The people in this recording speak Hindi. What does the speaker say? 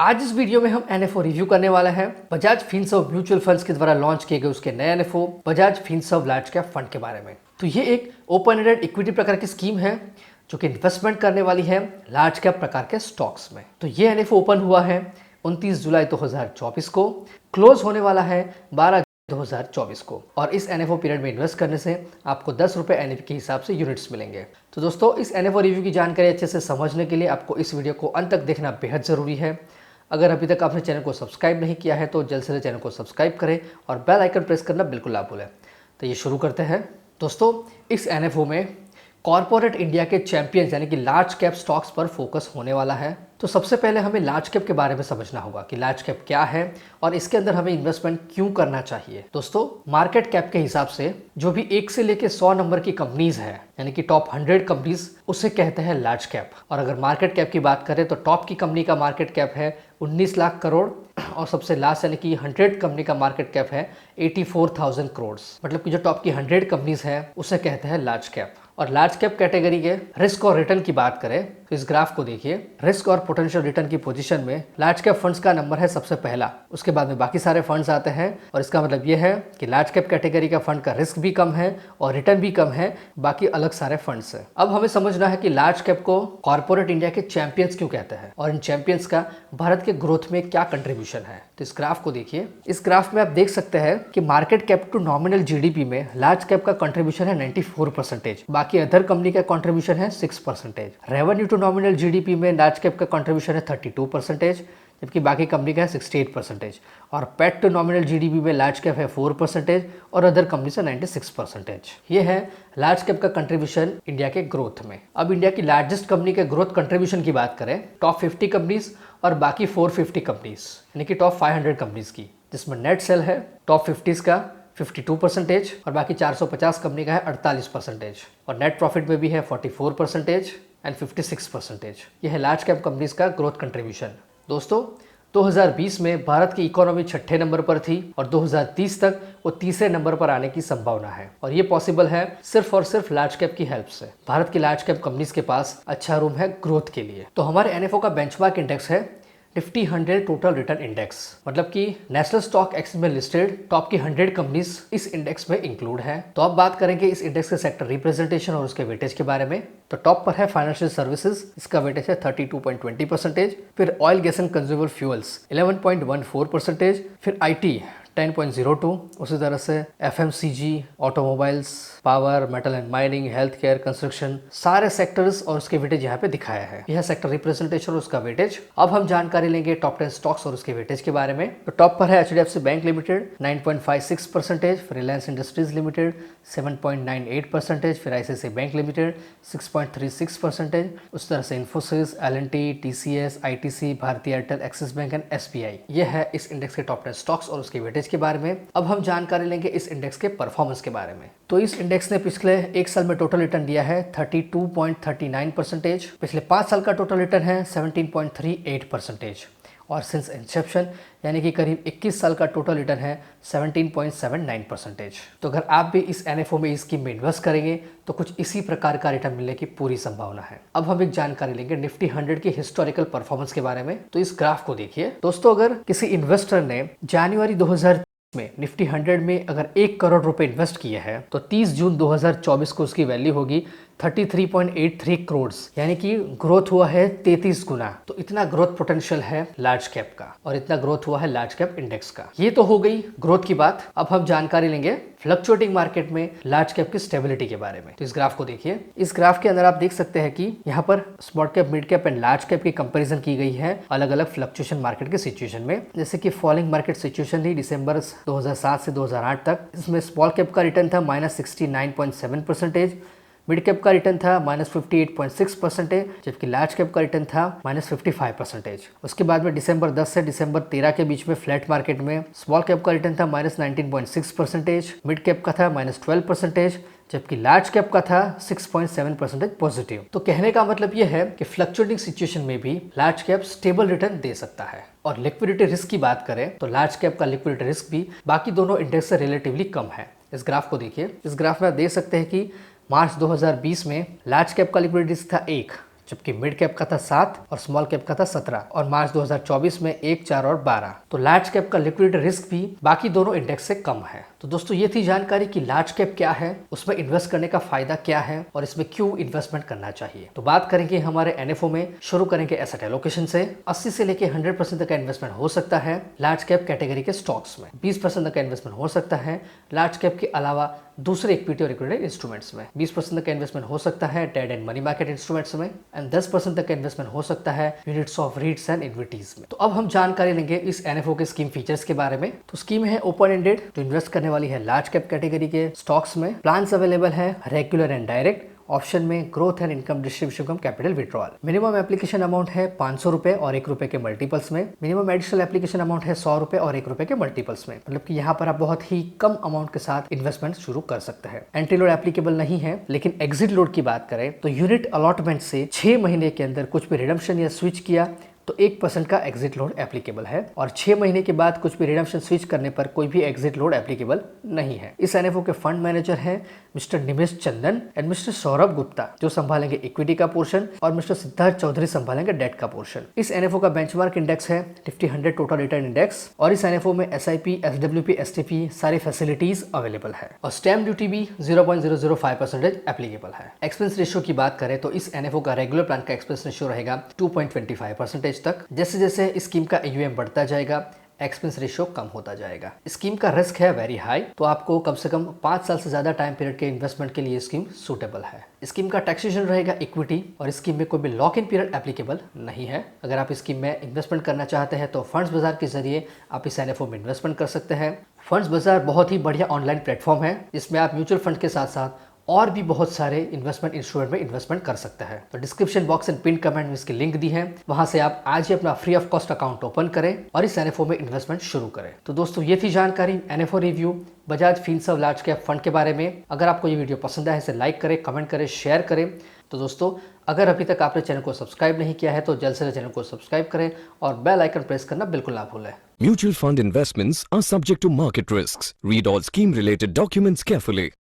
आज इस वीडियो में हम एनएफओ रिव्यू करने वाले हैं बजाज फिनसर्व म्यूचुअल फंड्स के द्वारा लॉन्च किए गए उसके नए NFO Bajaj Finserv large cap fund के बारे में। तो ये एक ओपन एंडेड इक्विटी प्रकार की स्कीम है जो कि इन्वेस्टमेंट करने वाली है लार्ज कैप प्रकार के स्टॉक्स में। तो ये एनएफओ ओपन हुआ है 29 जुलाई 2024 को, क्लोज होने वाला है 12 2024 को, और इस एनएफओ पीरियड में इन्वेस्ट करने से आपको 10 रुपये एनएफओ के हिसाब से यूनिट्स मिलेंगे। तो दोस्तों, इस एनएफओ रिव्यू की जानकारी अच्छे से समझने के लिए आपको इस वीडियो को अंत तक देखना बेहद ज़रूरी है। अगर अभी तक आपने चैनल को सब्सक्राइब नहीं किया है तो जल्द से जल्द चैनल को सब्सक्राइब करें और बेल आइकन प्रेस करना बिल्कुल ना भूलें। तो ये शुरू करते हैं। दोस्तों, इस एनएफओ में कॉर्पोरेट इंडिया के चैंपियंस यानी कि लार्ज कैप स्टॉक्स पर फोकस होने वाला है। तो सबसे पहले हमें लार्ज कैप के बारे में समझना होगा कि लार्ज कैप क्या है और इसके अंदर हमें इन्वेस्टमेंट क्यों करना चाहिए। दोस्तों, मार्केट कैप के हिसाब से जो भी 1 से लेकर 100 नंबर की कंपनीज है यानी कि टॉप 100 कंपनीज, उसे कहते हैं लार्ज कैप। और अगर मार्केट कैप की बात करें तो टॉप की कंपनी का मार्केट कैप है 19 लाख करोड़ और सबसे लास्ट यानी कि 100 कंपनी का मार्केट कैप है 84,000 करोड़। मतलब कि जो टॉप की 100 कंपनीज है उसे कहते हैं लार्ज कैप। और लार्ज कैप कैटेगरी के रिस्क और रिटर्न की बात करें तो इस ग्राफ को देखिए। रिस्क और पोटेंशियल रिटर्न की पोजीशन में लार्ज कैप फंड्स का नंबर है सबसे पहला, उसके बाद में बाकी सारे फंड्स आते हैं। और इसका मतलब ये है कि लार्ज कैप कैटेगरी का फंड का रिस्क भी कम है और रिटर्न भी कम है, बाकी अलग सारे फंड्स है। अब हमें समझना है कि लार्ज कैप को कॉर्पोरेट इंडिया के चैंपियंस क्यों कहते हैं और इन चैंपियंस का भारत के ग्रोथ में क्या कंट्रीब्यूशन है। तो इस ग्राफ को देखिए। इस ग्राफ में आप देख सकते हैं कि market cap to nominal GDP में लार्ज कैप का कंट्रीब्यूशन है 94%, बाकी अदर कंपनी का कंट्रीब्यूशन है 6%। रेवेन्यू टू नॉमिनल जीडीपी में लार्ज कैप का कंट्रीब्यूशन है 32%, जबकि बाकी कंपनी का है 68%। और पेट टू नॉमिनल जीडीपी में लार्ज कैप है 4% और अदर कंपनी से 96%। ये है लार्ज कैप का कंट्रीब्यूशन इंडिया के ग्रोथ में। अब इंडिया की लार्जेस्ट कंपनी के ग्रोथ कंट्रीब्यूशन की बात करें, टॉप 50 कंपनीज और बाकी 450 कंपनीज यानी कि टॉप 500 कंपनीज की, जिसमें नेट सेल है टॉप 50 का 52% और बाकी 450 कंपनी का है 48%। और नेट प्रॉफिट में भी है 44% एंड 56%। यह है लार्ज कैप कंपनीज का ग्रोथ कंट्रीब्यूशन। दोस्तों, 2020 में भारत की इकोनॉमी 6ठे नंबर पर थी और 2030 तक वो तीसरे नंबर पर आने की संभावना है। और ये पॉसिबल है सिर्फ और सिर्फ लार्ज कैप की हेल्प से। भारत की लार्ज कैप कंपनीज के पास अच्छा रूम है ग्रोथ के लिए। तो हमारे एनएफओ का बेंचमार्क इंडेक्स है निफ्टी 100 टोटल रिटर्न इंडेक्स, मतलब कि नेशनल स्टॉक एक्सचेंज में लिस्टेड टॉप की 100 कंपनीज इस इंडेक्स में इंक्लूड है। तो अब बात करेंगे इस इंडेक्स के सेक्टर रिप्रेजेंटेशन और उसके वेटेज के बारे में। तो टॉप पर है फाइनेंशियल सर्विसेज, इसका वेटेज है 32.20%। फिर oil gas and consumer fuels 11.14%। फिर आईटी 10.02, उसी तरह से FMCG, automobiles, power, metal and mining, health care, construction, सारे सेक्टर्स और उसके वेटेज यहाँ पे दिखाया है। यह सेक्टर रिप्रेजेंटेशन और उसका वेटेज। अब हम जानकारी लेंगे टॉप 10 स्टॉक्स और उसके वेटेज के बारे में। तो टॉप पर है एचडीएफसी बैंक लिमिटेड 9.56%, फिर रिलायंस इंडस्ट्रीज लिमिटेड 7.98%, फिर आईसीआईसीआई बैंक लिमिटेड 6.36%, उस तरह से Infosys, L&T, TCS, ITC, Bharti Airtel, Axis bank and SBI. यह है इस इंडेक्स के टॉप 10 स्टॉक्स और उसके वेटेज के बारे में। अब हम जानकारी लेंगे इस इंडेक्स के परफॉर्मेंस के बारे में। तो इस इंडेक्स ने पिछले 1 साल में टोटल रिटर्न दिया है 32.39%। पिछले 5 साल का टोटल रिटर्न है 17.38% और सिंस इंसेप्शन यानी कि करीब 21 साल का टोटल रिटर्न है 17.79%। तो अगर आप भी इस एनएफओ में इस स्कीम में इन्वेस्ट करेंगे तो कुछ इसी प्रकार का रिटर्न मिलने की पूरी संभावना है। अब हम एक जानकारी लेंगे निफ्टी 100 की हिस्टोरिकल परफॉर्मेंस के बारे में। तो इस ग्राफ को देखिए। दोस्तों, अगर किसी इन्वेस्टर ने जनवरी 2000 में निफ्टी 100 में अगर 1 करोड़ रुपए इन्वेस्ट किए हैं तो 30 जून 2024 को उसकी वैल्यू होगी 33.83 करोड़, यानी कि ग्रोथ हुआ है 33 गुना। तो इतना ग्रोथ पोटेंशियल है लार्ज कैप का और इतना ग्रोथ हुआ है लार्ज कैप इंडेक्स का। ये तो हो गई ग्रोथ की बात। अब हम जानकारी लेंगे फ्लक्चुएटिंग मार्केट में लार्ज कैप की स्टेबिलिटी के बारे में। तो इस ग्राफ को देखिए। इस ग्राफ के अंदर आप देख सकते हैं कि यहाँ पर small cap, mid cap and large cap की कंपैरिजन की गई है अलग अलग फ्लक्चुएशन मार्केट के सिचुएशन में। जैसे कि फॉलिंग मार्केट सिचुएशन थी दिसंबर 2007 से 2008 तक। इसमें स्मॉल कैप का रिटर्न था -69.7%, मिड कैप का रिटर्न था -58.6%, जबकि लार्ज कैप का रिटर्न था -55%। उसके बाद में दिसंबर 10 से दिसंबर 13 के बीच में फ्लैट मार्केट में स्मॉल कैप का रिटर्न था -19.6%, मिड कैप का था -12%, जबकि लार्ज कैप का था 6.7% पॉजिटिव। तो कहने का मतलब यह है कि फ्लक्चुएटिंग सिचुएशन में भी लार्ज कैप स्टेबल रिटर्न दे सकता है। और लिक्विडिटी रिस्क की बात करें तो लार्ज कैप का लिक्विडिटी रिस्क भी बाकी दोनों इंडेक्स से रिलेटिवली कम है। इस ग्राफ को देखिए। इस ग्राफ में आप देख सकते हैं कि मार्च 2020 में लार्ज कैप का लिक्विडिटी रिस्क था 1, जबकि मिड कैप का था 7 और स्मॉल कैप का था 17 और मार्च 2024 में 1, 4 और 12। तो लार्ज कैप का लिक्विडिटी रिस्क भी बाकी दोनों इंडेक्स से कम है। तो दोस्तों ये थी जानकारी कि लार्ज कैप क्या है, उसमें इन्वेस्ट करने का फायदा क्या है और इसमें क्यों इन्वेस्टमेंट करना चाहिए। तो बात करेंगे हमारे एनएफओ में। शुरू करेंगे एसेट एलोकेशन से। 80 से लेके 100% तक का इन्वेस्टमेंट हो सकता है लार्ज कैप कैटेगरी के स्टॉक्स में। 20% तक का इन्वेस्टमेंट हो सकता है लार्ज कैप के अलावा दूसरे इक्विटी और लिक्विडिटी इंस्ट्रूमेंट्स में। 20% तक का इन्वेस्टमेंट हो सकता है debt and money market instruments में एंड 10% तक का इन्वेस्टमेंट हो सकता है units of REITs and equities में। तो अब हम जानकारी लेंगे इस एनएफओ के स्कीम फीचर्स के बारे में। तो स्कीम है ओपन एंडेड, जो इन्वेस्ट करने वाली है लार्ज कैप कैटेगरी के स्टॉक्स में। प्लान्स अवेलेबल है रेगुलर एंड डायरेक्ट। ऑप्शन में growth and income distribution come capital withdrawal. Minimum application amount है 500 रुपए और 1 रुपए के मल्टीपल्स में। मिनिमम एडिशनल एप्लीकेशन अमाउंट है 100 रुपए और 1 रुपए के मल्टीपल्स में। मतलब कि यहाँ पर आप बहुत ही कम अमाउंट के साथ इन्वेस्टमेंट शुरू कर सकते हैं। एंट्री लोड एप्लीकेबल नहीं है, लेकिन एग्जिट लोड की बात करें तो यूनिट अलॉटमेंट से 6 महीने के अंदर कुछ भी रिडम्पशन या स्विच किया तो 1% का एग्जिट लोड एप्लीकेबल है और 6 महीने के बाद कुछ भी रिडम्पशन स्विच करने पर कोई भी एग्जिट लोड एप्लीकेबल नहीं है। इस एनएफओ के फंड मैनेजर हैं mister Nimesh Chandan and mister Saurabh Gupta, जो संभालेंगे इक्विटी का पोर्शन और मिस्टर सिद्धार्थ चौधरी संभालेंगे डेट का पोर्शन। इस एनएफओ का बेंचमार्क इंडेक्स है निफ्टी 100 टोटल रिटर्न इंडेक्स और इस एनएफओ में एसआईपी, एसडब्ल्यूपी, एसटीपी सारी फैसिलिटीज अवेलेबल है और स्टैम्प ड्यूटी भी 0.005% एप्लीकेबल है। एक्सपेंस रेशियो की बात करें तो इस एनएफओ का रेगुलर प्लान का एक्सपेंस रेशियो रहेगा 2.25% तक। जैसे जैसे इस स्कीम का AUM बढ़ता जाएगा एक्सपेंस रेशियो कम होता जाएगा। स्कीम का रिस्क है वेरी हाई, तो आपको कम से कम 5 साल से ज्यादा टाइम पीरियड के इन्वेस्टमेंट के लिए स्कीम सूटेबल है। स्कीम का टैक्सेशन रहेगा इक्विटी और स्कीम में कोई भी लॉक इन पीरियड एप्लीकेबल नहीं है। अगर आप स्कीम में इन्वेस्टमेंट करना चाहते हैं तो फंड्स बाजार के जरिए आप इस एनएफओ में इन्वेस्टमेंट कर सकते हैं। फंड्स बाजार बहुत ही बढ़िया ऑनलाइन प्लेटफॉर्म है, जिसमें आप म्यूचुअल फंड के साथ साथ और भी बहुत सारे इन्वेस्टमेंट इंस्ट्रूमेंट में इन्वेस्टमेंट कर सकते हैं। तो description box and pin comment में इसकी लिंक दी है, वहां से आप आज ही अपना free of cost account open करें और इस एनएफओ में इन्वेस्टमेंट शुरू करें। तो दोस्तों ये थी जानकारी NFO review Bajaj Finserv large cap fund के बारे में। अगर आपको ये वीडियो पसंद आए इसे लाइक करें, कमेंट करें, शेयर करें। तो दोस्तों अगर अभी तक आपने चैनल को सब्सक्राइब नहीं किया है तो जल्द से जल्द चैनल को सब्सक्राइब करें और बेल आइकन प्रेस करना बिल्कुल ना भूलें। Mutual fund investments are subject to market risks. Read all scheme related documents carefully.